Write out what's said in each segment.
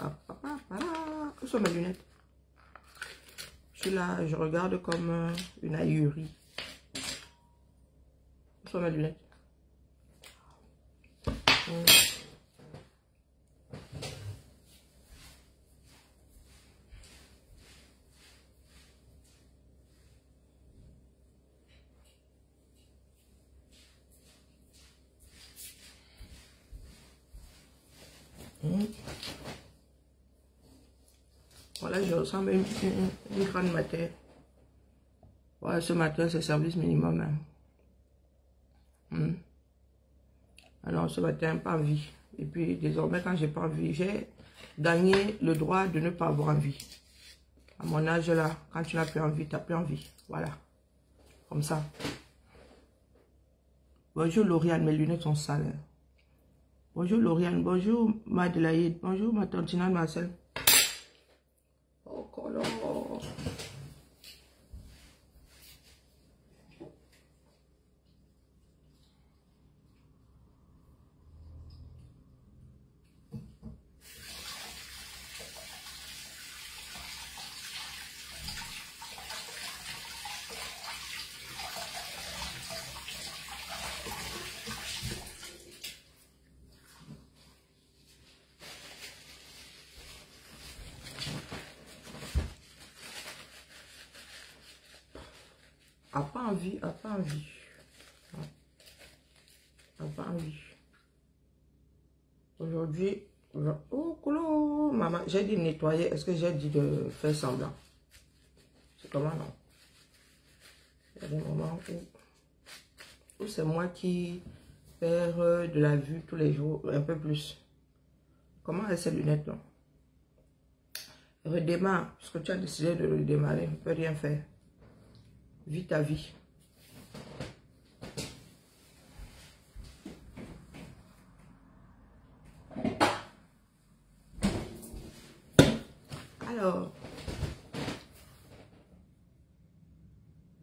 Où sont mes lunettes? Je suis là, je regarde comme une ahurie. Où sont mes lunettes? Voilà, je ressemble à une grande matin. Voilà, ce matin, c'est service minimum. Hein. Alors, ce matin, pas envie. Et puis, désormais, quand j'ai pas envie, j'ai gagné le droit de ne pas avoir envie. À mon âge, là, quand tu n'as plus envie, tu n'as plus envie. Voilà. Comme ça. Bonjour, Lauriane, mes lunettes sont sales. Bonjour, Lauriane. Bonjour, Madelaïde. Bonjour, ma tantina Marcel. Oh, color. A pas envie, a pas envie. A pas envie. Aujourd'hui, oh, colo, maman, j'ai dit nettoyer. Est-ce que j'ai dit de faire semblant? C'est comment non? Il y a des moments où c'est moi qui perds de la vue tous les jours, un peu plus. Comment est ces lunettes là? Redémarre, parce que tu as décidé de redémarrer, on ne peut rien faire. Vis ta vie. Alors,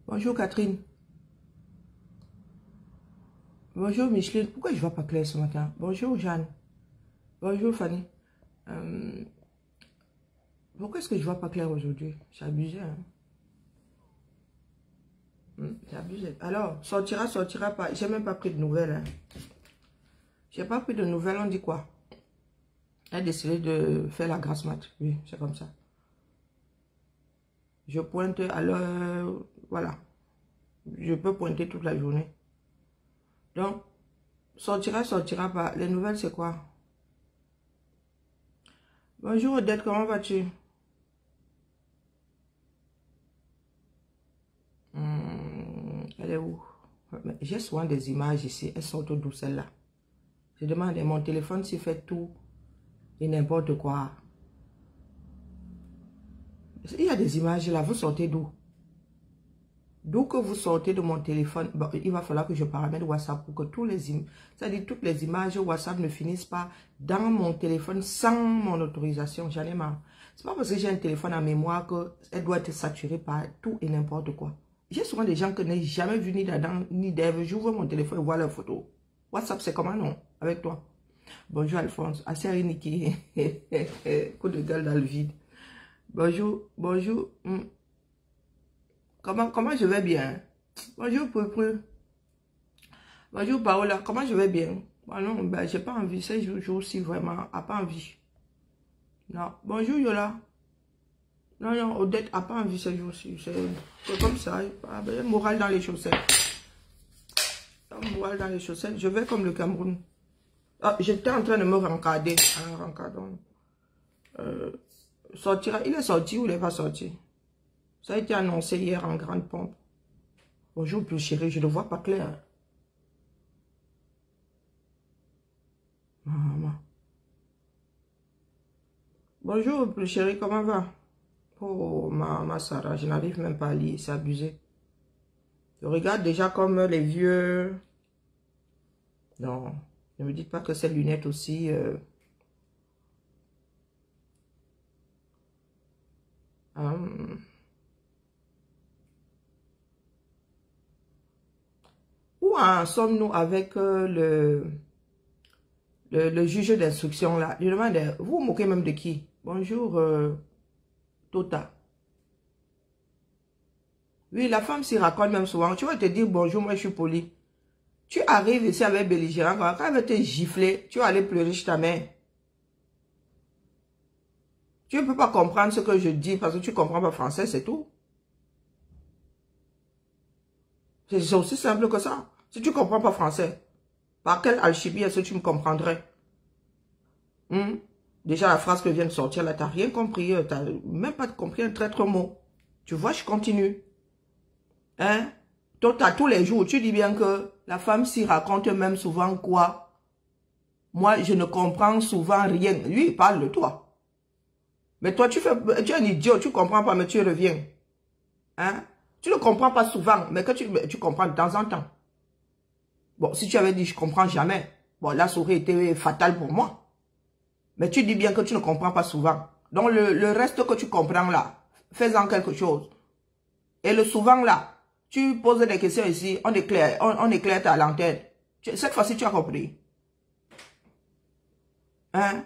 bonjour Catherine. Bonjour Micheline. Pourquoi je ne vois pas clair ce matin? Bonjour Jeanne. Bonjour Fanny. Pourquoi est-ce que je ne vois pas clair aujourd'hui? J'ai abusé. Hein? J'ai abusé. Alors, sortira pas. J'ai même pas pris de nouvelles. Hein? J'ai pas pris de nouvelles, on dit quoi? Elle a décidé de faire la grasse mat. Oui, c'est comme ça. Je pointe à l'heure. Voilà. Je peux pointer toute la journée. Donc, sortira pas. Les nouvelles, c'est quoi? Bonjour Odette, comment vas-tu? Elle est où? J'ai souvent des images ici. Elles sortent d'où celles-là? Je demande, mon téléphone s'il fait tout et n'importe quoi. Il y a des images là, vous sortez d'où? D'où que vous sortez de mon téléphone? Bon, il va falloir que je paramètre WhatsApp pour que c'est-à-dire toutes les images WhatsApp ne finissent pas dans mon téléphone sans mon autorisation. J'en ai marre. C'est pas parce que j'ai un téléphone à mémoire qu'elle doit être saturée par tout et n'importe quoi. J'ai souvent des gens que je n'ai jamais vu ni d'Adam ni d'Ève. J'ouvre mon téléphone et vois leurs photos. WhatsApp, c'est comment non? Avec toi. Bonjour Alphonse. Assez Niki. Coup de gueule dans le vide. Bonjour. Bonjour. Comment je vais bien? Bonjour Poupou. Bonjour Paola. Comment je vais bien? Bon, non, ben, j'ai pas envie. Ces jours-ci, vraiment, a pas envie. Non. Bonjour Yola. Non, non, Odette a pas envie ces jours-ci. C'est comme ça. Ben, moral dans les chaussettes. Moral dans les chaussettes. Je vais comme le Cameroun. Ah, j'étais en train de me rencarder. Sortira. Il est sorti ou il n'est pas sorti? Ça a été annoncé hier en grande pompe. Bonjour plus chérie, je ne vois pas clair. Maman. Bonjour plus chérie, comment va? Oh ma Sarah, je n'arrive même pas à lire, c'est abusé. Je regarde déjà comme les vieux. Non, ne me dites pas que ces lunettes aussi. Où en sommes-nous avec le juge d'instruction là. Je demande, vous vous moquez même de qui? Bonjour, Tota. Oui, la femme s'y raconte même souvent. Tu vas te dire bonjour, moi je suis poli. Tu arrives ici avec belligérant, quand elle va te gifler, tu vas aller pleurer chez ta mère. Tu ne peux pas comprendre ce que je dis parce que tu ne comprends pas français, c'est tout. C'est aussi simple que ça. Si tu ne comprends pas français, par quelle alchimie est-ce que tu me comprendrais? Déjà, la phrase que vient de sortir là, tu n'as rien compris. Tu n'as même pas compris un traître mot. Tu vois, je continue. Hein? Donc, tous les jours, tu dis bien que la femme s'y raconte même souvent quoi? Moi, je ne comprends souvent rien. Lui, il parle de toi. Mais toi, tu es un idiot, tu ne comprends pas, mais tu reviens. Hein? Tu ne comprends pas souvent, mais que tu comprends de temps en temps. Bon, si tu avais dit, je ne comprends jamais, bon, là, ça aurait été fatal pour moi. Mais tu dis bien que tu ne comprends pas souvent. Donc, le reste que tu comprends là, fais-en quelque chose. Et le souvent là, tu poses des questions ici, on éclaire ta lanterne. Cette fois-ci, tu as compris. Hein?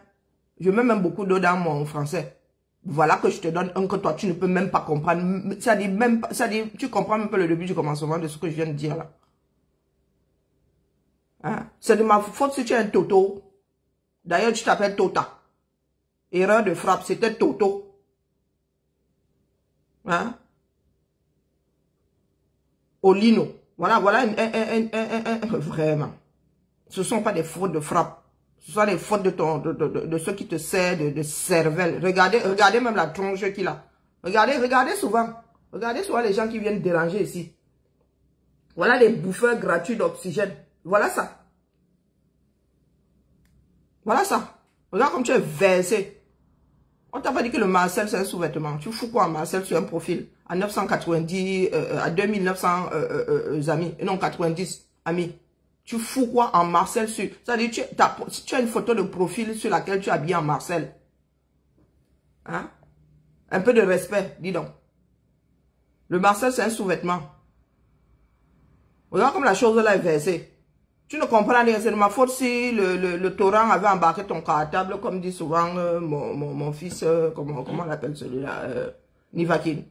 Je mets même beaucoup d'eau dans mon français. Voilà que je te donne un que toi, tu ne peux même pas comprendre. Ça dit même pas, ça dit, tu comprends même pas le début du commencement de ce que je viens de dire là. Hein? C'est de ma faute si tu es un Toto. D'ailleurs, tu t'appelles Tota. Erreur de frappe, c'était Toto. Hein? Olino. Voilà, vraiment. Ce ne sont pas des fautes de frappe. Ce sont des fautes de ceux qui te servent de cervelle. Regardez même la tronche qu'il a. Regardez souvent. Regardez souvent les gens qui viennent déranger ici. Voilà les bouffeurs gratuits d'oxygène. Voilà ça. Voilà ça. Regarde comme tu es versé. On t'a pas dit que le Marcel c'est un sous-vêtement. Tu fous quoi en Marcel sur un profil? À 990, à 2900 amis. Non, 90 amis. Tu fous quoi en Marcel sur... C'est-à-dire, tu as une photo de profil sur laquelle tu es habillé en Marcel. Hein? Un peu de respect, dis donc. Le Marcel, c'est un sous-vêtement. Regarde comme la chose là est versée. Tu ne comprends rien. C'est de ma faute si le torrent avait embarqué ton cartable, comme dit souvent mon fils, comment on l'appelle celui-là, Nivakin.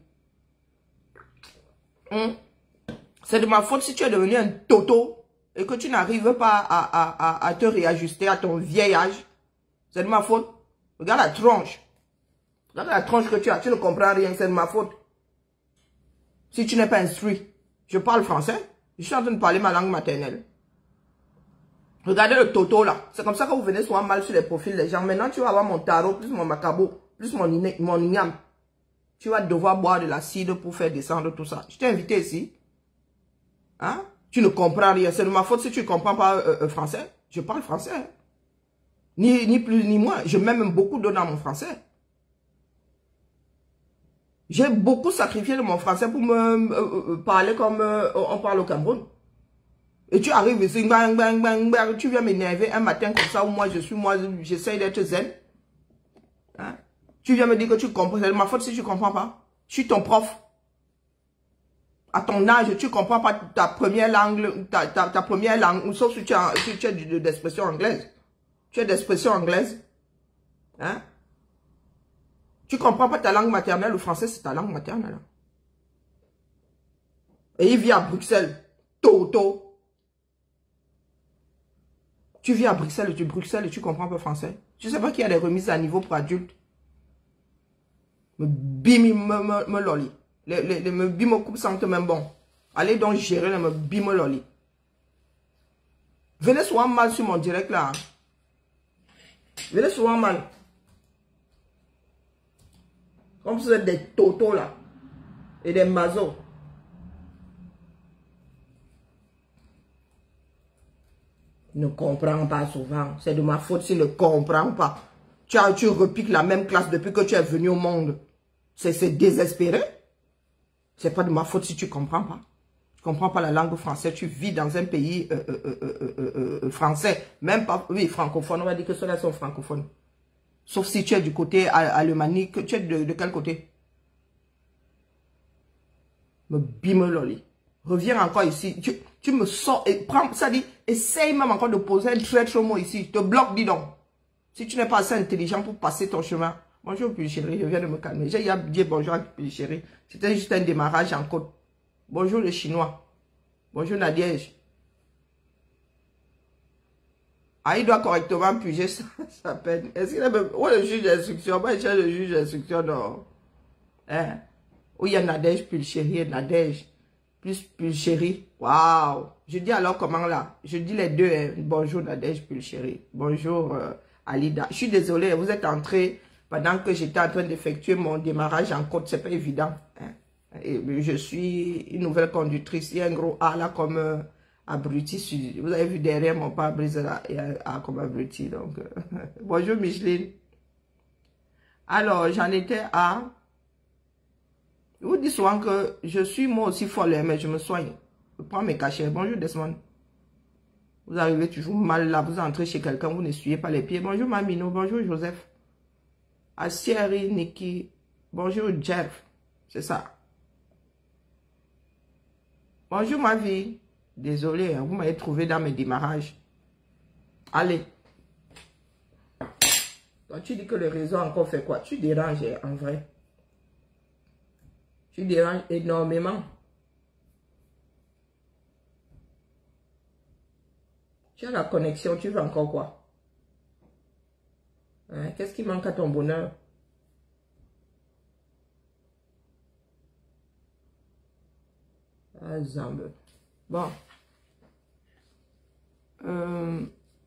C'est de ma faute si tu es devenu un toto et que tu n'arrives pas à te réajuster à ton vieil âge. C'est de ma faute. Regarde la tronche. Regarde la tronche que tu as. Tu ne comprends rien. C'est de ma faute. Si tu n'es pas instruit. Je parle français. Je suis en train de parler ma langue maternelle. Regardez le toto là. C'est comme ça que vous venez souvent mal sur les profils des gens. Maintenant, tu vas avoir mon tarot, plus mon macabo, plus mon igname. Tu vas devoir boire de l'acide pour faire descendre tout ça. Je t'ai invité ici. Hein? Tu ne comprends rien. C'est de ma faute si tu ne comprends pas français. Je parle français. Ni plus ni moins. Je mets même beaucoup d'eau dans mon français. J'ai beaucoup sacrifié de mon français pour me parler comme on parle au Cameroun. Et tu arrives ici, bang, bang, bang, bang, tu viens m'énerver un matin comme ça où moi j'essaye d'être zen. Hein? Tu viens me dire que tu comprends. C'est de ma faute si tu ne comprends pas. Je suis ton prof. À ton âge, tu ne comprends pas ta première langue, ta première langue, sauf si tu as d'expression anglaise. Tu as d'expression anglaise. Hein? Tu ne comprends pas ta langue maternelle, le français c'est ta langue maternelle. Et il vit à Bruxelles. Toto. Tu vis à Bruxelles et tu ne comprends pas français. Tu ne sais pas qu'il y a des remises à niveau pour adultes. Me bimi, me loli. Me bimo coupe sentent même bon. Allez donc gérer le me bimo loli. Venez souvent mal sur mon direct là. Hein. Venez souvent mal. Comme si vous êtes des totos là. Et des mazos. Ne comprends pas souvent. C'est de ma faute s'il ne comprend pas. Tu repiques la même classe depuis que tu es venu au monde. C'est désespéré. C'est pas de ma faute si tu ne comprends pas. Tu ne comprends pas la langue française. Tu vis dans un pays français. Même pas, oui, francophone. On va dire que ceux-là sont francophones. Sauf si tu es du côté alémanique. Tu es de quel côté? Me bime loli. reviens encore ici. Tu me sors et prends, ça dit, essaye même encore de poser un traître mot ici. Je te bloque, dis donc. Si tu n'es pas assez intelligent pour passer ton chemin. Bonjour, Pulchérie, je viens de me calmer. J'ai dit bonjour à Pulchérie. C'était juste un démarrage en côte. Bonjour, le chinois. Bonjour, Nadiège. Ah, il doit correctement puger sa peine. Est-ce qu'il a même... Où est le juge d'instruction? Moi, je cherche le juge d'instruction, non. Hein? Où il y a Nadège, Pulchérie et Nadège. Plus Pulchérie. Waouh! Je dis alors comment là? Je dis les deux. Hein? Bonjour, Nadège, Pulchérie. Bonjour, Alida. Je suis désolée, vous êtes entrés pendant que j'étais en train d'effectuer mon démarrage en côte. C'est pas évident. Hein? Et je suis une nouvelle conductrice. Il y a un gros A là comme... abruti, vous avez vu derrière mon pare-brise là, il y a un comme abruti, donc, bonjour Micheline. Alors, j'en étais à, je vous dis souvent que je suis moi aussi folle, mais je me soigne, je prends mes cachets. Bonjour Desmond, vous arrivez toujours mal là, vous entrez chez quelqu'un, vous n'essuyez pas les pieds. Bonjour Mamino, bonjour Joseph, Asieri, Nikki, bonjour Jeff, c'est ça. Bonjour ma vie. Désolé, hein, vous m'avez trouvé dans mes démarrages. Allez. Quand tu dis que le réseau encore fait quoi? Tu déranges en vrai. Tu déranges énormément. Tu as la connexion, tu veux encore quoi? Hein? Qu'est-ce qui manque à ton bonheur? Ah, Zambe. Bon.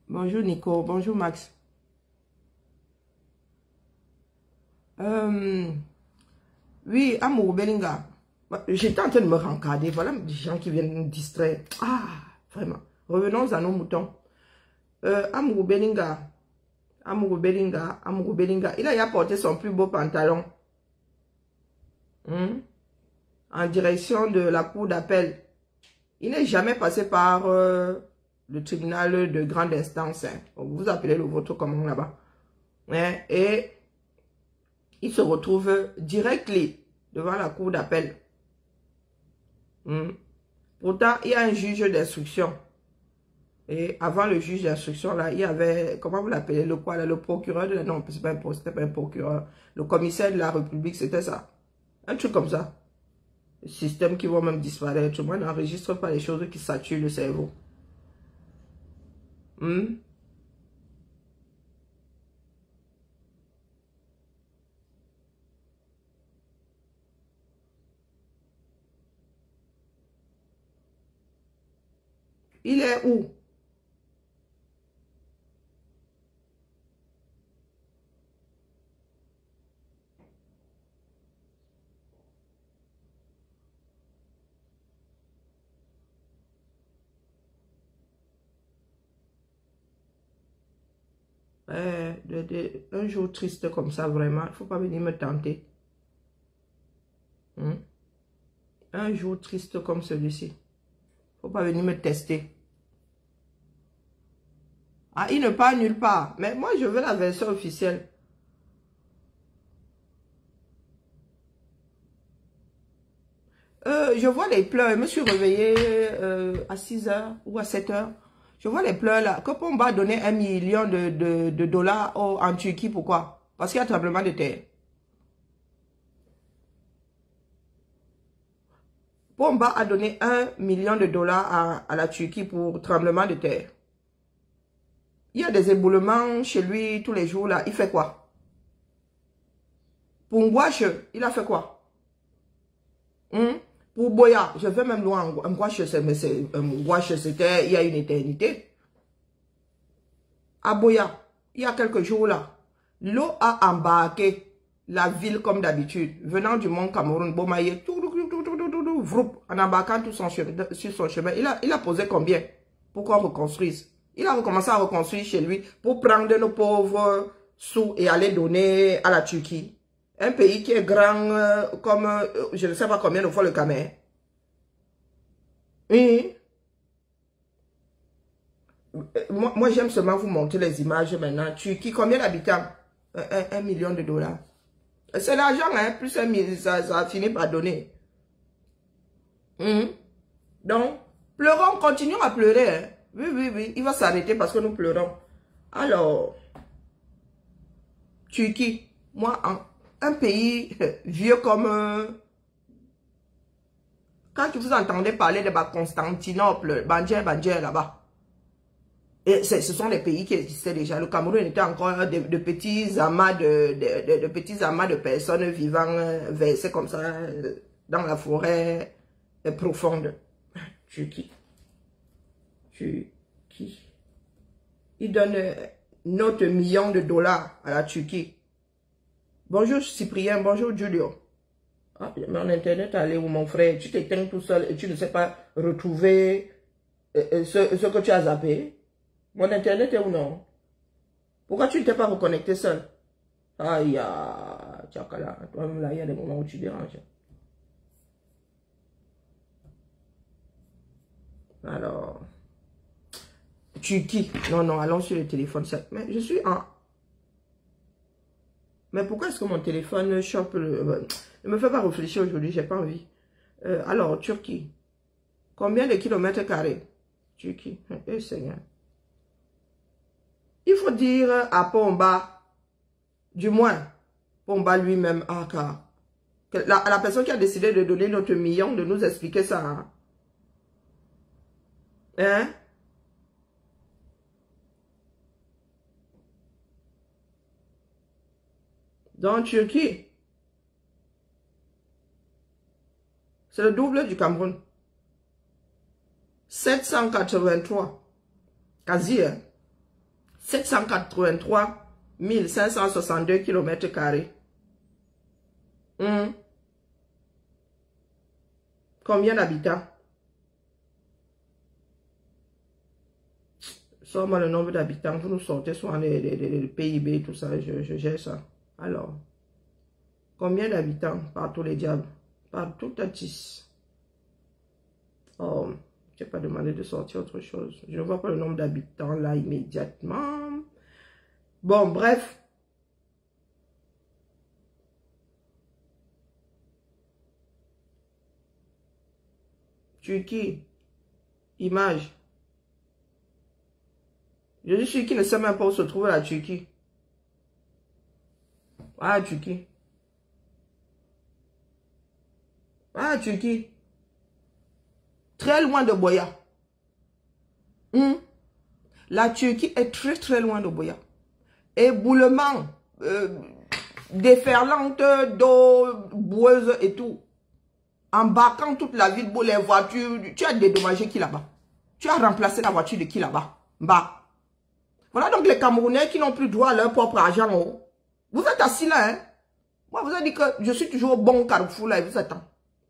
Bonjour Nico, bonjour Max. Oui, Amour Belinga. J'étais en train de me rencarder. Voilà des gens qui viennent me distraire. Ah, vraiment. Revenons à nos moutons. Amour Belinga. Amour Belinga. Amour Belinga. Il a apporté son plus beau pantalon. En direction de la cour d'appel. Il n'est jamais passé par le tribunal de grande instance. Hein. Vous appelez le vôtre comment là-bas. Hein? Et il se retrouve directement devant la cour d'appel. Pourtant, il y a un juge d'instruction. Et avant le juge d'instruction, là, il y avait, comment vous l'appelez, le quoi, là, le procureur de la... Non, c'était pas un procureur. Le commissaire de la République, c'était ça. Un truc comme ça. Systèmes qui vont même disparaître. Moi, n'enregistre pas les choses qui saturent le cerveau. Il est où? Un jour triste comme ça, vraiment, il ne faut pas venir me tenter. Un jour triste comme celui-ci, il ne faut pas venir me tester. Ah, il ne parle nulle part. Mais moi, je veux la version officielle. Je vois les pleurs. Je me suis réveillée à 6 h ou à 7 h. Je vois les pleurs là. Que Pomba a donné 1 million de dollars en Turquie. Pourquoi? Parce qu'il y a un tremblement de terre. Pomba a donné 1 million de dollars à la Turquie pour tremblement de terre. Il y a des éboulements chez lui tous les jours là. Il fait quoi? Pour Ngouache, il a fait quoi? Pour Boya, je vais même loin. Ngouache, c'était il y a une éternité. À Boya, il y a quelques jours là, l'eau a embarqué la ville comme d'habitude, venant du mont Cameroun, Bomaye, en embarquant tout sur son chemin. Il a posé combien pour qu'on reconstruise? Il a recommencé à reconstruire chez lui pour prendre nos pauvres sous et aller donner à la Turquie. Un pays qui est grand comme, je ne sais pas combien de fois le Cameroun. Oui. Moi j'aime seulement vous montrer les images maintenant. Turquie, combien d'habitants? 1 million de dollars. C'est l'argent, hein, plus 1 million, ça a fini par donner. Donc, pleurons, continuons à pleurer. Hein. Oui, oui, oui, il va s'arrêter parce que nous pleurons. Alors, Turquie, moi, un pays vieux comme... quand vous entendez parler de Constantinople, Bandier là-bas, et ce sont des pays qui existaient déjà. Le Cameroun était encore de petits amas de petits amas de personnes vivant versées comme ça dans la forêt profonde. Turquie. Il donne notre million de dollars à la Turquie. Bonjour Cyprien, bonjour Julio. Ah, mon internet allé où mon frère, tu t'éteins tout seul et tu ne sais pas retrouver ce que tu as zappé. Mon internet est où non? Pourquoi tu ne t'es pas reconnecté seul? Aïe, tchakala, toi-même là, il y a des moments où tu déranges. Alors, Turquie. Non, non, allons sur le téléphone. Mais je suis en... Mais pourquoi est-ce que mon téléphone chope le... Ne me fait pas réfléchir aujourd'hui, j'ai pas envie. Alors, Turquie. Combien de kilomètres carrés? Turquie. Eh, Seigneur. Il faut dire à Pomba, du moins, Pomba lui-même, la personne qui a décidé de donner notre million, de nous expliquer ça. Hein? Dans Turquie, c'est le double du Cameroun. 783. Quasi, hein? 783 562 km carrés. Combien d'habitants? Sors-moi le nombre d'habitants. Vous nous sortez soit les PIB, tout ça. Je gère ça. Alors, combien d'habitants par tous les diables? Par tout à 10. Oh, je n'ai pas demandé de sortir autre chose. Je ne vois pas le nombre d'habitants là immédiatement. Bon, bref. Turquie. Image. Je suis qui ne sait même pas où se trouve la Turquie. Ah, Turquie. Ah, Turquie. Très loin de Boya. La Turquie est très très loin de Boya. Éboulement, déferlante d'eau boueuse et tout. Embarquant toute la ville pour les voitures. Tu as dédommagé qui là-bas? Tu as remplacé la voiture de qui là-bas? Bah. Voilà donc les Camerounais qui n'ont plus droit à leur propre argent. Oh. Vous êtes assis là, hein? Moi, vous avez dit que je suis toujours au bon carrefour là et vous attends.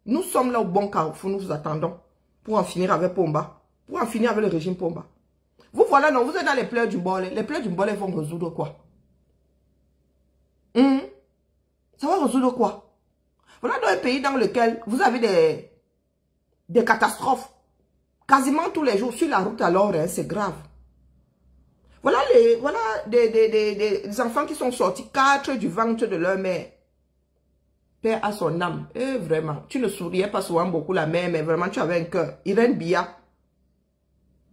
Nous sommes là au bon carrefour, nous vous attendons. Pour en finir avec Pomba. Pour en finir avec le régime Pomba. Vous voilà, non, vous êtes dans les pleurs du bol. Les pleurs du bol vont résoudre quoi? Ça va résoudre quoi? Voilà dans un pays dans lequel vous avez des catastrophes. Quasiment tous les jours sur la route alors, hein, c'est grave. Voilà des enfants qui sont sortis 4 du ventre de leur mère. Père à son âme. Et vraiment, tu ne souriais pas souvent beaucoup la mère, mais vraiment tu avais un cœur. Irène Bia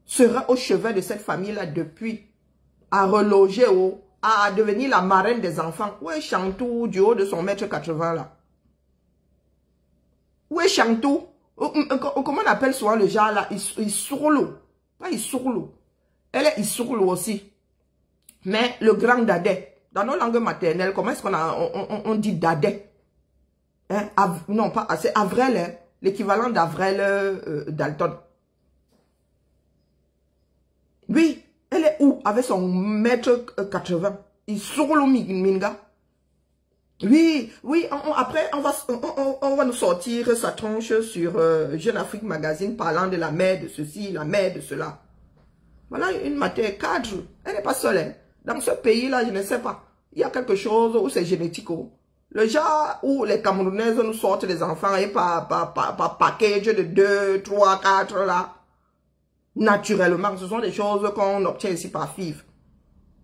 sera au chevet de cette famille-là depuis, à reloger à devenir la marraine des enfants. Où est Chantou du haut de son mètre 80 là? Où est Chantou? Comment on appelle souvent le genre là? Il sourlou. Pas il sourlou. Elle est Issourlou aussi. Mais le grand Dadé, dans nos langues maternelles, comment est-ce qu'on dit Dadé? Hein? Non, pas, c'est Avrel, hein? L'équivalent d'Avrel Dalton. Oui, elle est où? Avec son mètre 80. Issourlou Minga. Oui, oui, après, on va nous sortir sa tronche sur Jeune Afrique Magazine parlant de la mère de ceci, la mère de cela. Voilà une matière cadre. Elle n'est pas seule. Hein. Dans ce pays-là, je ne sais pas. Il y a quelque chose où c'est génétique. Le genre où les Camerounaises nous sortent des enfants et par package de 2, 3, 4 là. Naturellement, ce sont des choses qu'on obtient ici par FIV.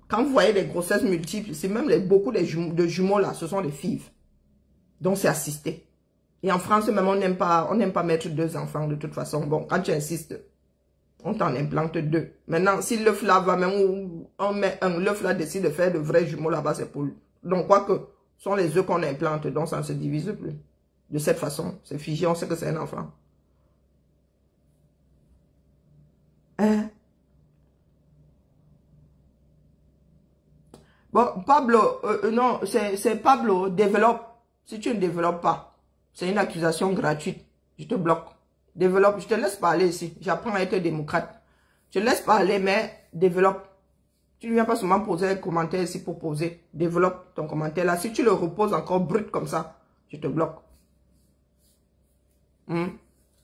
Quand vous voyez des grossesses multiples, c'est même beaucoup de jumeaux là, ce sont des FIV. Donc c'est assisté. Et en France, même, on n'aime pas mettre 2 enfants de toute façon. Bon, quand tu insistes, on t'en implante 2. Maintenant, si l'œuf là va même où on met l'œuf là décide de faire de vrais jumeaux là-bas, c'est pour lui. Donc, quoi que, ce sont les œufs qu'on implante, donc ça ne se divise plus. De cette façon, c'est figé, on sait que c'est un enfant. Hein? Bon, Pablo, non, c'est Pablo, développe. Si tu ne développes pas, c'est une accusation gratuite. Je te bloque. Développe, je te laisse parler ici. J'apprends à être démocrate. Je te laisse parler, mais développe. Tu ne viens pas seulement poser un commentaire ici pour poser. Développe ton commentaire là. Si tu le reposes encore brut comme ça, je te bloque.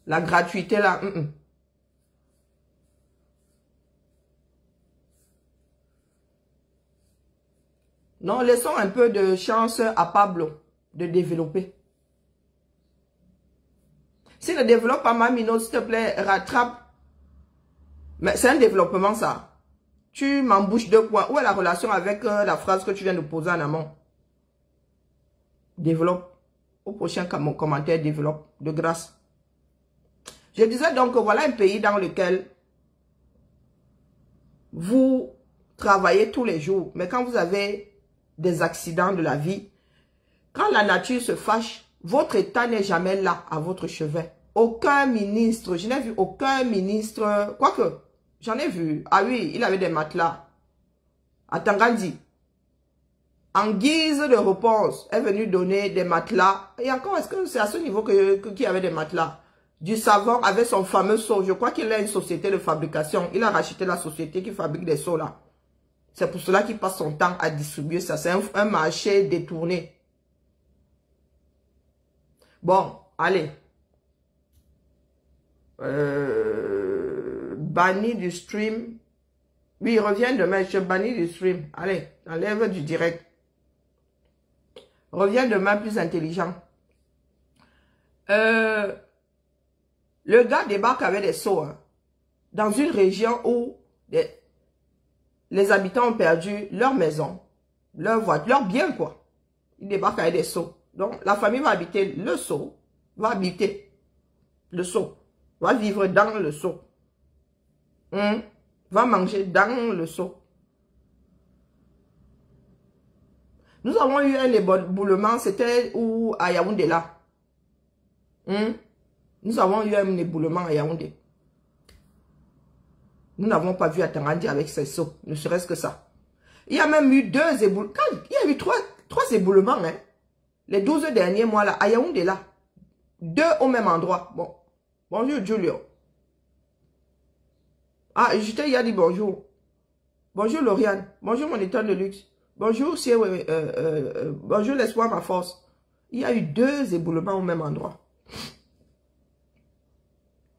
La gratuité là, Non, laissons un peu de chance à Pablo de développer. S'il ne développe pas, Mamino, s'il te plaît, rattrape. Mais c'est un développement, ça. Tu m'embouches 2 points. Où est la relation avec la phrase que tu viens de poser en amont? Développe. Au prochain commentaire, développe. De grâce. Je disais donc que voilà un pays dans lequel vous travaillez tous les jours. Mais quand vous avez des accidents de la vie, quand la nature se fâche, votre état n'est jamais là à votre chevet. Aucun ministre, je n'ai vu aucun ministre, quoique, j'en ai vu. Ah oui, il avait des matelas. À Tangandi. En guise de réponse, est venu donner des matelas. Et encore, est-ce que c'est à ce niveau qu'il avait des matelas? Du savon avec son fameux seau. Je crois qu'il a une société de fabrication. Il a racheté la société qui fabrique des seaux là. C'est pour cela qu'il passe son temps à distribuer ça. C'est un marché détourné. Bon, allez. Banni du stream. Oui, il revient demain. Je bannis du stream. Allez, enlève du direct. Reviens demain plus intelligent. Le gars débarque avec des seaux. Hein, dans une région où les habitants ont perdu leur maison, leur voiture, leur bien quoi. Il débarque avec des seaux. Donc, la famille va habiter le seau, va habiter le seau, va vivre dans le seau, va manger dans le seau. Nous avons eu un éboulement, c'était où à Yaoundé là. Nous avons eu un éboulement à Yaoundé. Nous n'avons pas vu à Tangandi avec ses seaux, ne serait-ce que ça. Il y a même eu 2 éboulements. Il y a eu 3 éboulements, hein. Les 12 derniers mois là, à Yaoundé là. 2 au même endroit. Bon. Bonjour Julio. Ah, je t'ai dit bonjour. Bonjour Lauriane. Bonjour mon étoile de luxe. Bonjour, bonjour l'espoir, ma force. Il y a eu 2 éboulements au même endroit.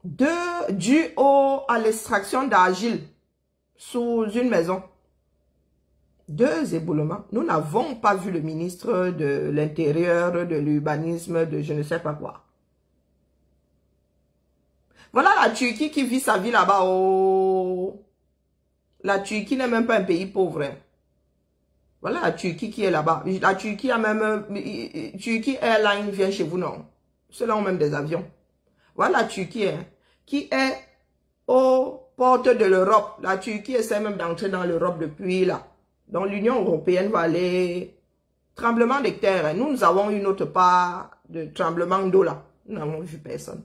2 dû à l'extraction d'argile sous une maison. 2 éboulements. Nous n'avons pas vu le ministre de l'Intérieur, de l'urbanisme, de je ne sais pas quoi. Voilà la Turquie qui vit sa vie là-bas. Oh. La Turquie n'est même pas un pays pauvre. Hein. Voilà la Turquie qui est là-bas. La Turquie a même... Turquie Airlines vient chez vous, non? Ceux-là ont même des avions. Voilà la Turquie, hein, qui est aux portes de l'Europe. La Turquie essaie même d'entrer dans l'Europe depuis là. Donc l'Union européenne va aller... Tremblement de terre. Hein. Nous avons eu notre part de tremblement d'eau là. Nous n'avons vu personne.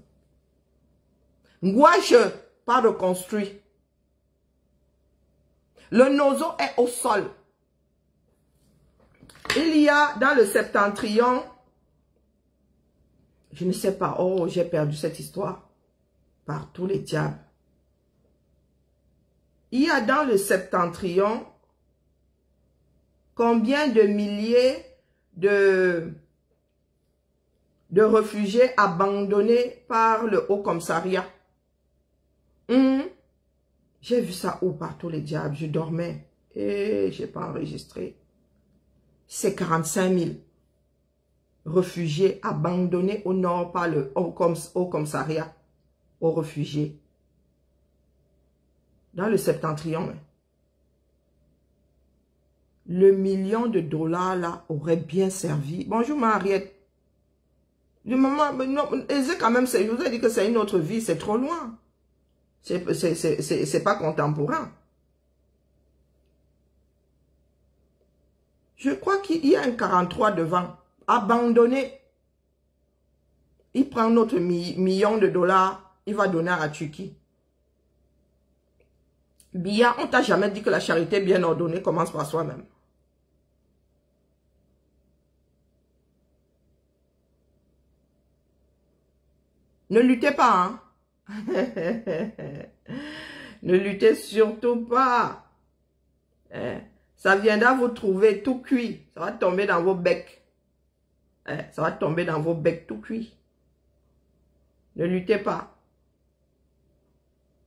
Gouache, pas reconstruit. Le Nozo est au sol. Il y a dans le septentrion, je ne sais pas, oh, j'ai perdu cette histoire, par tous les diables. Il y a dans le septentrion, combien de milliers de réfugiés abandonnés par le Haut-Commissariat? J'ai vu ça où par tous les diables, je dormais et je n'ai pas enregistré. C'est 45 000 réfugiés abandonnés au nord par le Haut-Commissariat aux réfugiés. Dans le septentrion, le $1 million là aurait bien servi. Bonjour Mariette. Du moment, non, c'est quand même, je vous ai dit que c'est une autre vie, c'est trop loin. C'est pas contemporain. Je crois qu'il y a un 43 devant, abandonné. Il prend notre million de dollars, il va donner à la Turquie. Biya, on t'a jamais dit que la charité bien ordonnée commence par soi-même. Ne luttez pas, hein. Ne luttez surtout pas. Ça viendra vous trouver tout cuit. Ça va tomber dans vos becs. Ça va tomber dans vos becs tout cuit. Ne luttez pas.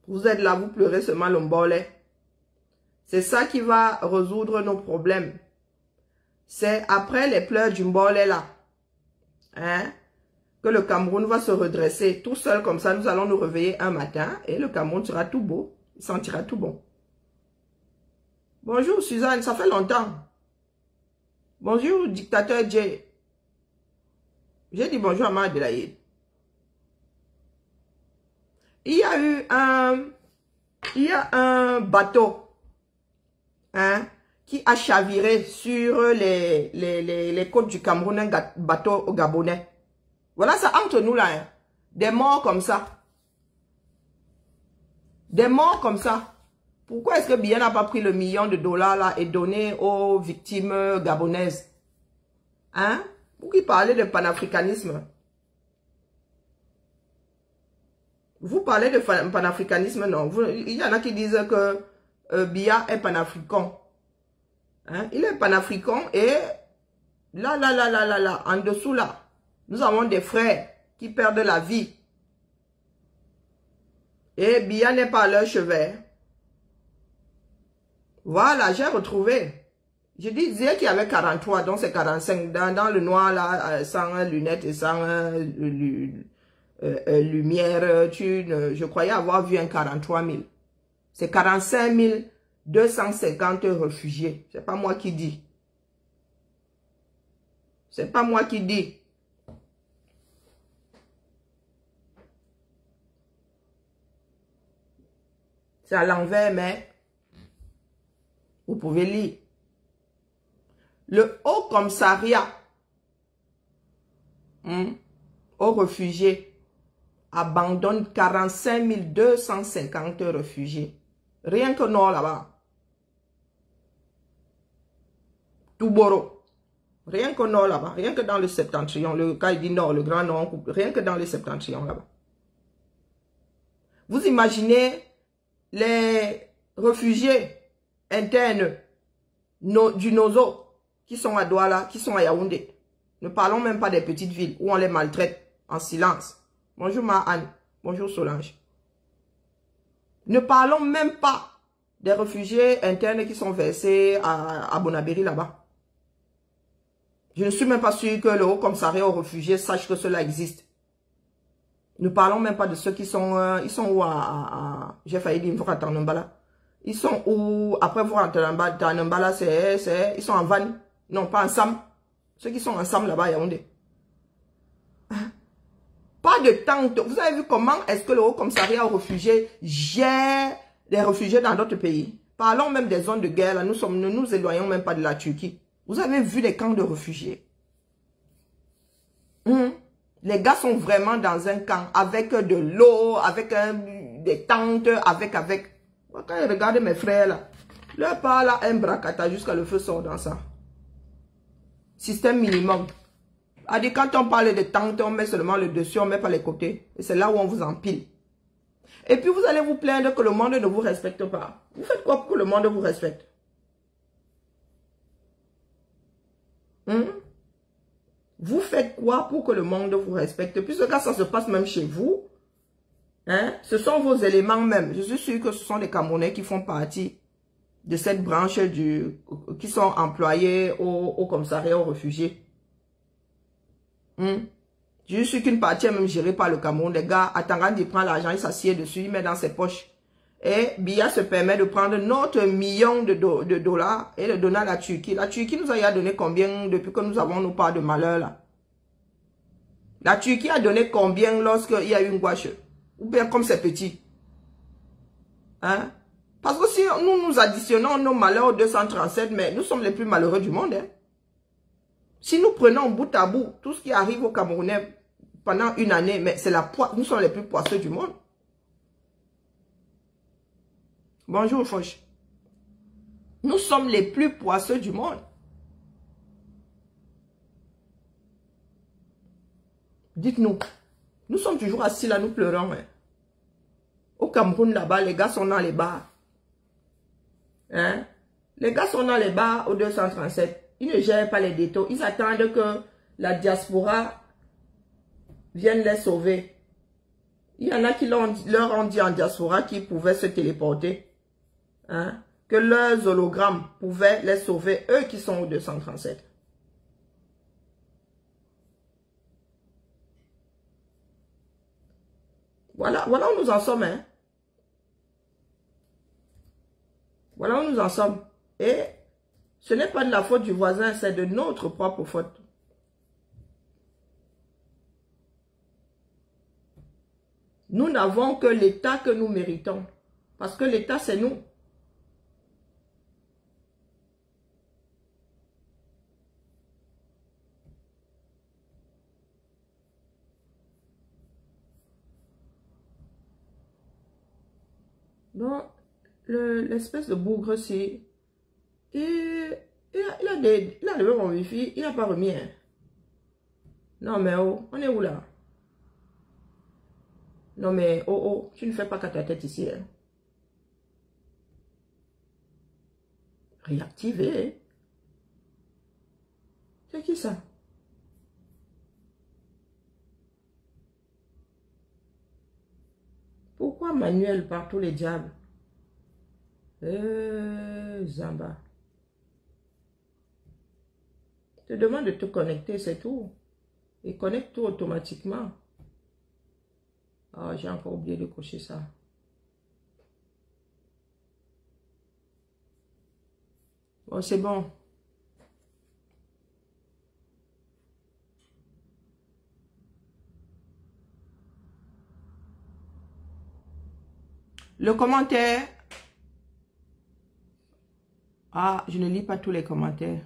Vous êtes là, vous pleurez seulement le mbolé. C'est ça qui va résoudre nos problèmes. C'est après les pleurs du mbolé là. Que le Cameroun va se redresser tout seul comme ça. Nous allons nous réveiller un matin et le Cameroun sera tout beau. Il sentira tout bon. Bonjour Suzanne, ça fait longtemps. Bonjour dictateur Jay. J'ai dit bonjour à ma Adélaïde. Il y a un bateau qui a chaviré sur les côtes du Cameroun, un bateau au Gabonais. Voilà ça entre nous là. Des morts comme ça. Des morts comme ça. Pourquoi est-ce que Biya n'a pas pris le million de dollars là et donné aux victimes gabonaises? Vous qui parlez de panafricanisme. Vous parlez de panafricanisme, non. Il y en a qui disent que Biya est panafricain. Il est panafricain et là, en dessous là, nous avons des frères qui perdent la vie. Et Biya n'est pas à leur chevet. Voilà, j'ai retrouvé. Je disais qu'il y avait 43, donc c'est 45. Dans le noir là, sans lunettes et sans lumière, je croyais avoir vu un 43 000. C'est 45 250 réfugiés. C'est pas moi qui dis. C'est pas moi qui dis. C'est à l'envers, mais vous pouvez lire. Le Haut Commissariat aux réfugiés abandonne 45 250 réfugiés. Rien que nord là-bas. Touboro. Rien que nord là-bas. Rien que dans le septentrion. Quand il dit nord, le grand nord, rien que dans le septentrion là-bas. Vous imaginez les réfugiés internes du Nozo qui sont à Douala, qui sont à Yaoundé. Ne parlons même pas des petites villes où on les maltraite en silence. Bonjour Ma-Anne. Bonjour Solange. Ne parlons même pas des réfugiés internes qui sont versés à Bonabéry là-bas. Je ne suis même pas sûr que le Haut Commissariat aux réfugiés sache que cela existe. Ne parlons même pas de ceux qui sont... ils sont où j'ai failli dire Tanambala. Ils sont où... Après voir Tanambala, ils sont en van. Non, pas ensemble. Ceux qui sont ensemble là-bas, Yaoundé. Pas de tente. Vous avez vu comment est-ce que le Haut Commissariat aux réfugiés gère les réfugiés dans d'autres pays? Parlons même des zones de guerre. Là. Ne nous éloignons même pas de la Turquie. Vous avez vu les camps de réfugiés? Les gars sont vraiment dans un camp avec de l'eau, avec des tentes, avec... Quand je regarde mes frères là, leur part là, un bracata jusqu'à le feu sort dans ça. Système minimum. Quand on parle de tentes, on met seulement le dessus, on met pas les côtés. Et c'est là où on vous empile. Et puis vous allez vous plaindre que le monde ne vous respecte pas. Vous faites quoi pour que le monde vous respecte? Vous faites quoi pour que le monde vous respecte? Puisque quand ça se passe même chez vous, ce sont vos éléments même. Je suis sûr que ce sont les Camerounais qui font partie de cette branche qui sont employés au commissariat aux réfugiés. Je suis sûr qu'une partie est même gérée par le Cameroun. Les gars, attendant, il prend l'argent, il s'assied dessus, il met dans ses poches. Et Biya se permet de prendre notre million de dollars et de donner à la Turquie. La Turquie nous a donné combien depuis que nous avons nos parts de malheur là? La Turquie a donné combien lorsqu'il y a eu une gouache? Ou bien comme c'est petit? Hein? Parce que si nous additionnons nos malheurs aux 237, mais nous sommes les plus malheureux du monde. Hein? Si nous prenons bout à bout tout ce qui arrive aux Camerounais pendant une année, mais c'est nous sommes les plus poisseux du monde. Bonjour Foch. Nous sommes les plus poisseux du monde. Dites-nous, nous sommes toujours assis là, nous pleurons. Hein? Au Cameroun, là-bas, les gars sont dans les bars. Hein? Les gars sont dans les bars au 237. Ils ne gèrent pas les détaux. Ils attendent que la diaspora vienne les sauver. Il y en a qui leur ont dit en diaspora qu'ils pouvaient se téléporter. Hein? Que leurs hologrammes pouvaient les sauver, eux qui sont au 237. Voilà où nous en sommes. Hein? Voilà où nous en sommes. Et ce n'est pas de la faute du voisin, c'est de notre propre faute. Nous n'avons que l'État que nous méritons. Parce que l'État, c'est nous. Donc, l'espèce de bougre, c'est... Il a levé mon wifi, il n'a pas remis. Hein. Non, mais oh, on est où là? Non, mais oh, tu ne fais pas qu'à ta tête ici. Hein. Réactiver. C'est qui ça? Pourquoi Manuel par tous les diables? Zamba. Je te demande de te connecter, c'est tout. Et connecte tout automatiquement. Ah, j'ai encore oublié de cocher ça. Bon, c'est bon. Le commentaire. Ah, je ne lis pas tous les commentaires.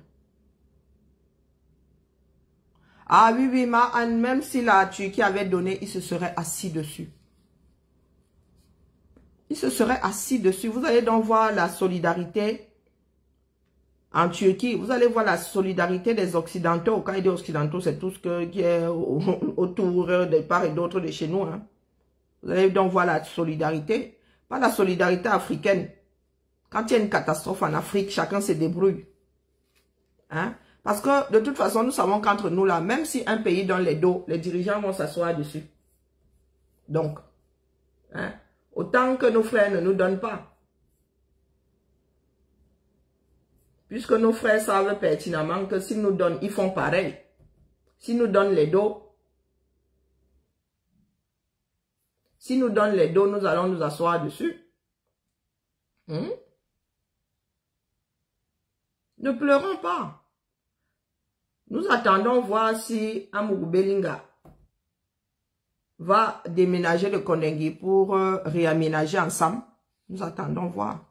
Ah oui, oui, même si la Turquie avait donné, il se serait assis dessus. Il se serait assis dessus. Vous allez donc voir la solidarité en Turquie. Vous allez voir la solidarité des Occidentaux. Quand il dit Occidentaux, c'est tout ce qui est autour de part et d'autre de chez nous. Hein. Vous allez donc voir la solidarité. Pas la solidarité africaine. Quand il y a une catastrophe en Afrique, chacun se débrouille. Hein? Parce que de toute façon, nous savons qu'entre nous là, même si un pays donne les dos, les dirigeants vont s'asseoir dessus. Donc, hein? Autant que nos frères ne nous donnent pas. Puisque nos frères savent pertinemment que s'ils nous donnent, ils font pareil. S'ils nous donnent les dos, nous allons nous asseoir dessus. Ne pleurons pas. Nous attendons voir si Amourou Belinga va déménager de Kondengi pour réaménager ensemble. Nous attendons voir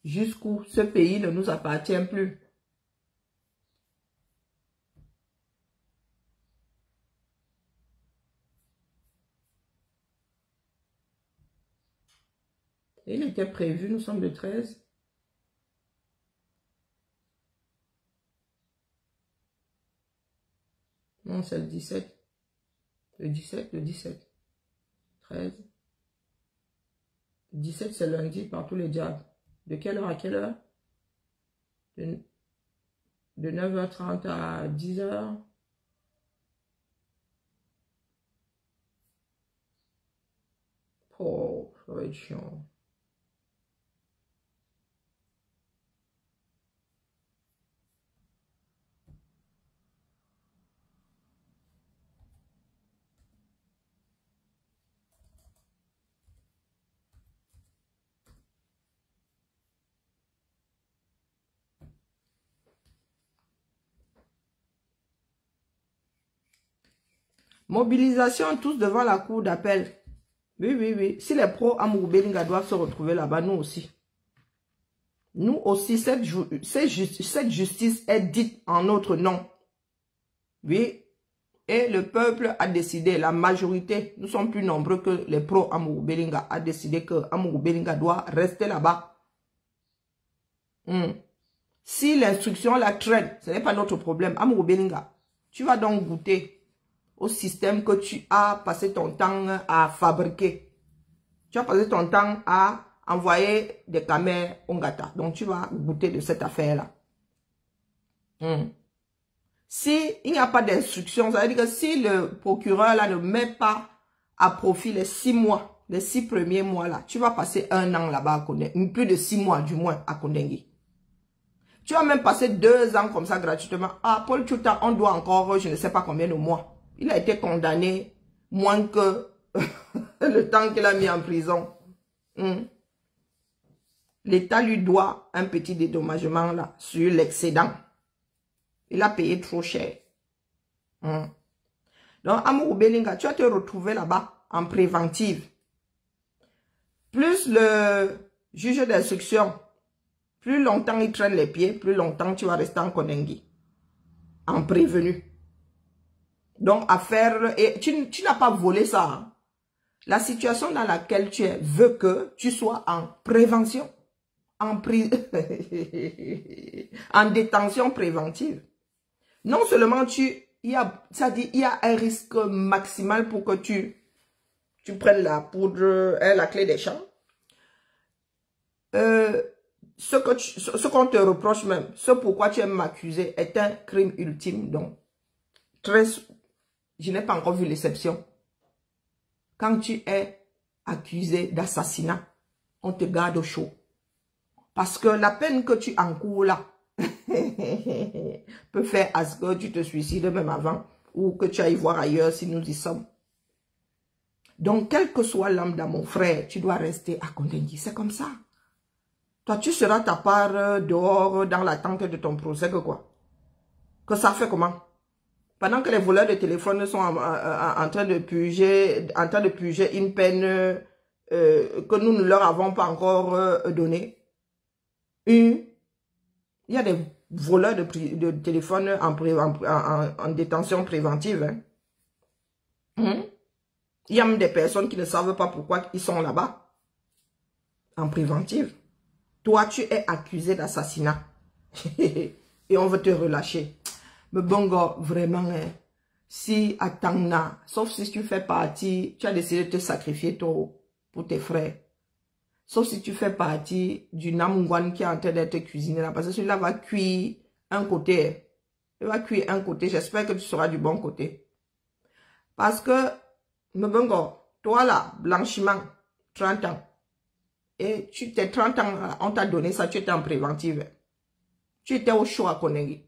jusqu'où ce pays ne nous appartient plus. Il était prévu, nous sommes le 13. Non, c'est le 17. Le 17. 13. Le 17, c'est lundi par tous les diables. De quelle heure à quelle heure? De 9h30 à 10h. Oh, ça va être chiant. Mobilisation tous devant la cour d'appel. Oui, oui, oui. Si les pros Amourou Belinga doivent se retrouver là-bas, nous aussi. Nous aussi, cette justice est dite en notre nom. Oui. Et le peuple a décidé, la majorité, nous sommes plus nombreux que les pros Amourou Belinga, a décidé que Amourou Belinga doit rester là-bas. Si l'instruction la traîne, ce n'est pas notre problème. Amourou Belinga, tu vas donc goûter au système que tu as passé ton temps à fabriquer. Tu as passé ton temps à envoyer des camères au Ngata. Donc, tu vas goûter de cette affaire-là. Si il n'y a pas d'instruction, ça veut dire que si le procureur là ne met pas à profit les 6 mois, les 6 premiers mois là, tu vas passer 1 an là-bas à Kondengi. Plus de 6 mois du moins à Kondengi. Tu vas même passer 2 ans comme ça gratuitement. Ah, Paul Tchouta, on doit encore, je ne sais pas combien de mois. Il a été condamné moins que le temps qu'il a mis en prison. L'État lui doit un petit dédommagement là sur l'excédent. Il a payé trop cher. Donc, Amourou Belinga, tu vas te retrouver là-bas en préventive. Plus le juge d'instruction, plus longtemps il traîne les pieds, plus longtemps tu vas rester en Kondengi. En prévenu. Donc, à faire... Et tu n'as pas volé ça. Hein. La situation dans laquelle tu es veut que tu sois en prévention. En détention préventive. Non seulement il y a un risque maximal pour que tu prennes la poudre et la clé des champs. Ce qu'on te reproche même, ce pourquoi tu es m'accusé est un crime ultime. Donc, je n'ai pas encore vu l'exception. Quand tu es accusé d'assassinat, on te garde au chaud. Parce que la peine que tu encours là, peut faire à ce que tu te suicides même avant ou que tu ailles voir ailleurs si nous y sommes. Donc, quel que soit l'âme dans mon frère, tu dois rester à Kondengi. C'est comme ça. Toi, tu seras ta part dehors dans l'attente de ton procès que quoi? Que ça fait comment? Pendant que les voleurs de téléphone sont en train de purger une peine que nous ne leur avons pas encore donnée. Il y a des voleurs de téléphone en détention préventive. Hein? Il y a même des personnes qui ne savent pas pourquoi ils sont là-bas. En préventive. Toi, tu es accusé d'assassinat. Et on veut te relâcher. Mais bon, gars, vraiment, hein, si attends, sauf si tu fais partie, tu as décidé de te sacrifier pour tes frères. Sauf si tu fais partie du Namungwan qui est en train d'être cuisiné là. Parce que celui-là va cuire un côté. Il va cuire un côté. J'espère que tu seras du bon côté. Parce que, Mbongo, toi là, blanchiment, 30 ans. Et tes 30 ans, on t'a donné ça, tu étais en préventive. Tu étais au chaud à Kondengi.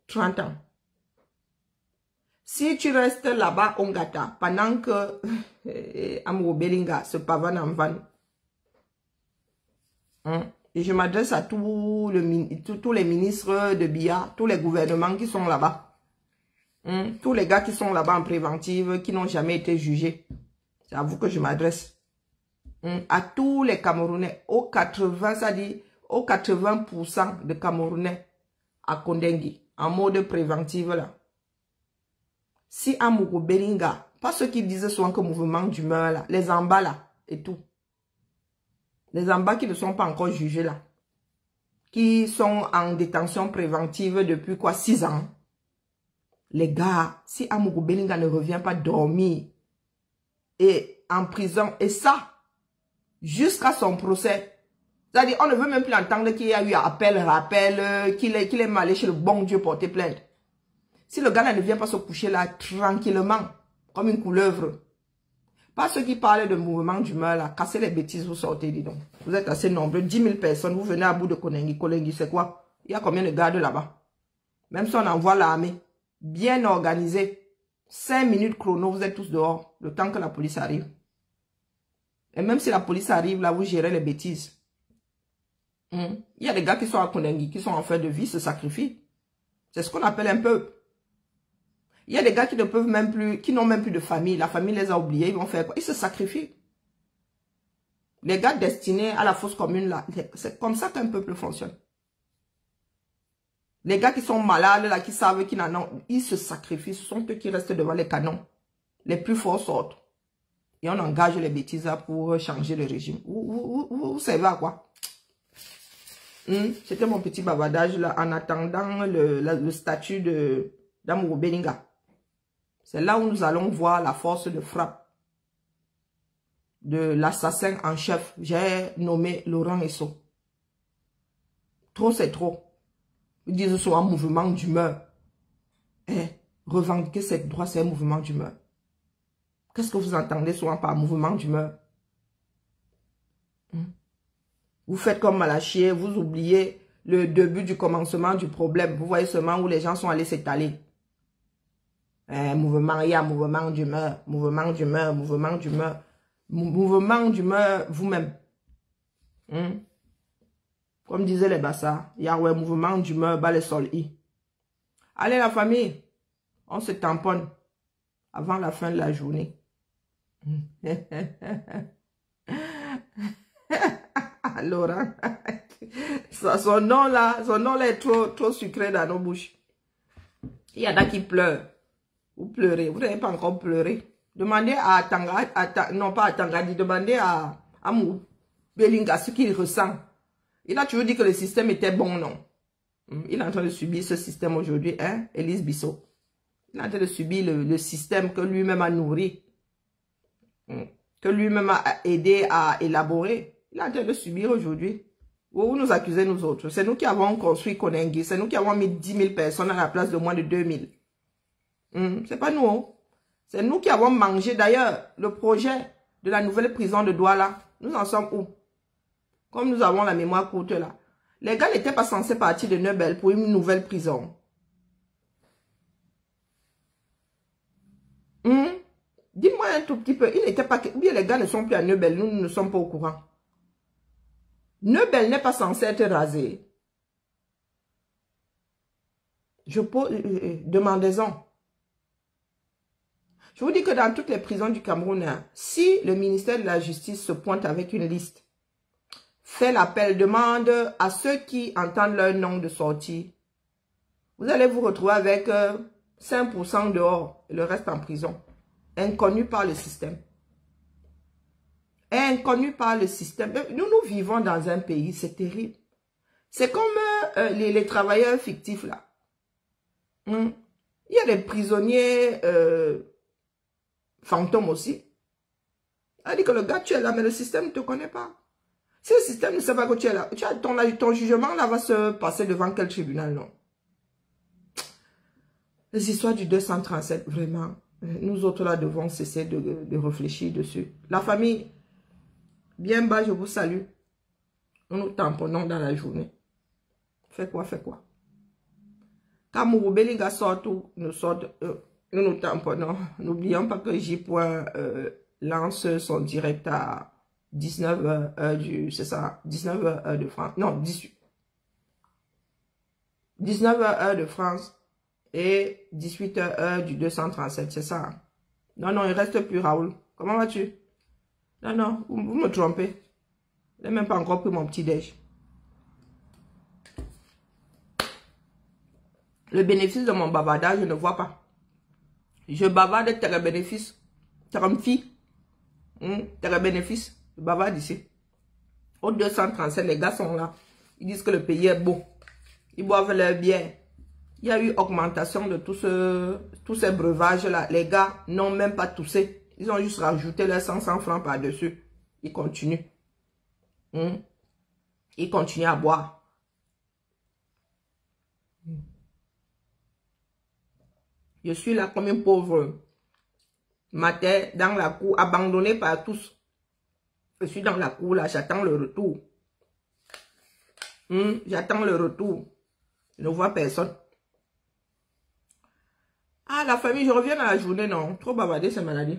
30 ans. Si tu restes là-bas au Ngata, pendant que Amourou Belinga se pavane en van, et je m'adresse à tous les ministres de BIA, tous les gouvernements qui sont là-bas. Tous les gars qui sont là-bas en préventive, qui n'ont jamais été jugés. C'est à vous que je m'adresse. À tous les Camerounais, aux 80% de Camerounais à Kondengi, en mode préventive là. Si Amourou Belinga, pas ceux qui disaient souvent que mouvement d'humeur là, les embas là, et tout. Les embas qui ne sont pas encore jugés là. Qui sont en détention préventive depuis quoi, 6 ans. Les gars, si Amourou Belinga ne revient pas dormir et en prison, et ça, jusqu'à son procès, c'est-à-dire, on ne veut même plus entendre qu'il y a eu rappel, qu'il est mal allé chez le bon Dieu porter plainte. Si le gars là ne vient pas se coucher là tranquillement, comme une couleuvre, pas ceux qui parlent de mouvement d'humeur là, cassez les bêtises, vous sortez, dis donc. Vous êtes assez nombreux, 10 000 personnes, vous venez à bout de Kondengi. Kondengi, c'est quoi? Il y a combien de gardes là-bas? Même si on envoie l'armée, bien organisée, 5 minutes chrono, vous êtes tous dehors, le temps que la police arrive. Et même si la police arrive, là, vous gérez les bêtises. Il y a des gars qui sont à Kondengi, qui sont en fin de vie, se sacrifient. C'est ce qu'on appelle un peuple. Il y a des gars qui ne peuvent même plus, qui n'ont même plus de famille. La famille les a oubliés. Ils vont faire quoi? Ils se sacrifient. Les gars destinés à la fosse commune, là, c'est comme ça qu'un peuple fonctionne. Les gars qui sont malades, là, qui savent qu'ils n'en ont, ils se sacrifient. Ce sont eux qui restent devant les canons. Les plus forts sortent. Et on engage les bêtises pour changer le régime. Vous savez à quoi? C'était mon petit bavardage là, en attendant le statut d'Amourou Belinga. C'est là où nous allons voir la force de frappe de l'assassin en chef. J'ai nommé Laurent Esso. Trop, c'est trop. Ils disent sur un mouvement d'humeur. Revendiquer ses droits, c'est un mouvement d'humeur. Qu'est-ce que vous entendez souvent par mouvement d'humeur? Vous faites comme Malachier, vous oubliez le début du commencement du problème. Vous voyez seulement où les gens sont allés s'étaler. Mouvement, il y a mouvement d'humeur, mouvement d'humeur, mouvement d'humeur. Mouvement d'humeur vous-même. Comme disaient les bassards, il y a un mouvement d'humeur, bas le sol. Allez la famille, on se tamponne avant la fin de la journée. Laurent, son nom là est trop sucré dans nos bouches. Il y en a qui pleurent. Vous pleurez, vous n'avez pas encore pleuré. Demandez à Tanga, non pas à Tangadi, demandez à Amourou Belinga ce qu'il ressent. Il a toujours dit que le système était bon, non? Il est en train de subir ce système aujourd'hui, hein, Élise Bissot. Il est en train de subir le système que lui-même a nourri, que lui-même a aidé à élaborer. Il est en train de subir aujourd'hui. Vous nous accusez, nous autres. C'est nous qui avons construit Konengi. C'est nous qui avons mis 10 000 personnes à la place de moins de 2 000. C'est pas nous. C'est nous qui avons mangé. D'ailleurs, le projet de la nouvelle prison de Douala, nous en sommes où? Comme nous avons la mémoire courte là. Les gars n'étaient pas censés partir de Neubel pour une nouvelle prison. Dis-moi un tout petit peu. Il n'était pas... Bien, les gars ne sont plus à Neubel. Nous ne sommes pas au courant. Neubel n'est pas censé être rasé. Je pose... demandez-en. Je vous dis que dans toutes les prisons du Cameroun, si le ministère de la Justice se pointe avec une liste, fait l'appel, demande à ceux qui entendent leur nom de sortie, vous allez vous retrouver avec 5% dehors et le reste en prison. Inconnu par le système. Inconnu par le système. Nous vivons dans un pays, c'est terrible. C'est comme les travailleurs fictifs là. Il y a des prisonniers fantômes aussi. Elle dit que le gars, tu es là, mais le système ne te connaît pas. Si le système ne sait pas que tu es là, ton jugement là va se passer devant quel tribunal, non? Les histoires du 237, vraiment, nous autres là devons cesser de réfléchir dessus. La famille, bien bas, je vous salue. Nous nous tamponnons dans la journée. Fais quoi, fais quoi? Quand Amourou Belinga sort tout, nous nous tamponnons. N'oublions pas que J. lance son direct à 19 heures c'est ça, 19 heures de France. Non, 18. 19 heures de France et 18 heures du 237, c'est ça. Non, non, il reste plus Raoul. Comment vas-tu? Non, non, vous me trompez. Je n'ai même pas encore pris mon petit déj. Le bénéfice de mon bavardage, je ne vois pas. Je bavarde tes bénéfices. Tes filles. Tes bénéfices. Je bavarde ici. Au 237, les gars sont là. Ils disent que le pays est beau. Ils boivent leur bière. Il y a eu augmentation de tous ces breuvages-là. Les gars n'ont même pas toussé. Ils ont juste rajouté leurs 500 francs par-dessus. Ils continuent. Ils continuent à boire. Je suis là comme une pauvre matin dans la cour, abandonnée par tous. Je suis dans la cour là, j'attends le retour. J'attends le retour. Je ne vois personne. Ah, la famille, je reviens dans la journée, non. Trop bavardé, c'est maladie.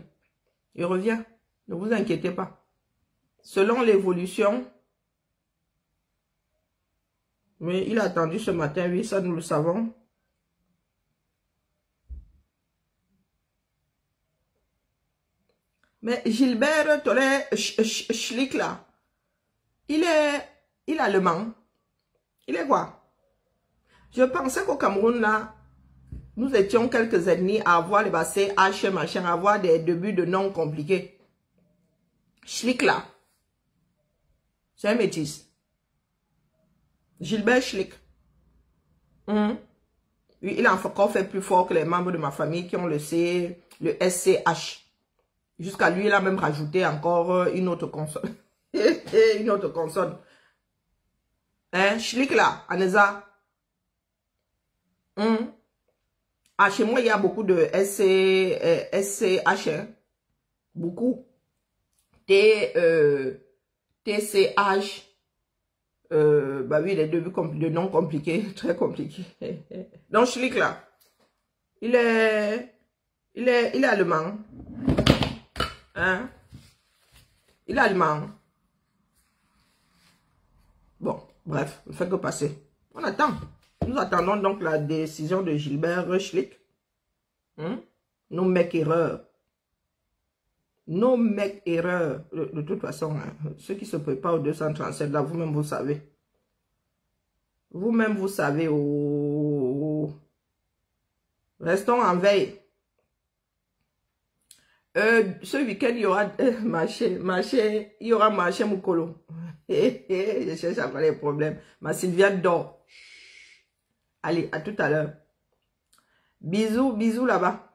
Je reviens. Ne vous inquiétez pas. Selon l'évolution, mais il a attendu ce matin, oui, ça nous le savons. Mais Gilbert Tollet Schlick là, il est allemand. Il est quoi? Je pensais qu'au Cameroun là, nous étions quelques ennemis à avoir les bassets H, machin, à avoir des débuts de noms compliqués. Schlick là. C'est un métis. Gilbert Schlick. Lui, il a encore fait plus fort que les membres de ma famille qui ont le SCH. Jusqu'à lui, il a même rajouté encore une autre consonne. Une autre consonne. Hein, Schlick là, Aneza. Ah, chez moi, il y a beaucoup de SCH. Hein. Beaucoup. TCH. Bah oui, les débuts de noms compliqués, très compliqués. Donc, Schlick là, il est allemand. Hein? Il est allemand. Bon, bref, ne fait que passer. On attend. Nous attendons donc la décision de Gilbert Schlick. Nos mecs erreurs. Nos mecs erreurs. De toute façon, hein, ceux qui se préparent au 237, là, vous-même, vous savez. Vous-même, vous savez. Oh. Restons en veille. Ce week-end, il y aura marché, il y aura marché Moukolo. Je cherche encore les problèmes. Ma Sylvia dort. Allez, à tout à l'heure. Bisous, bisous là-bas.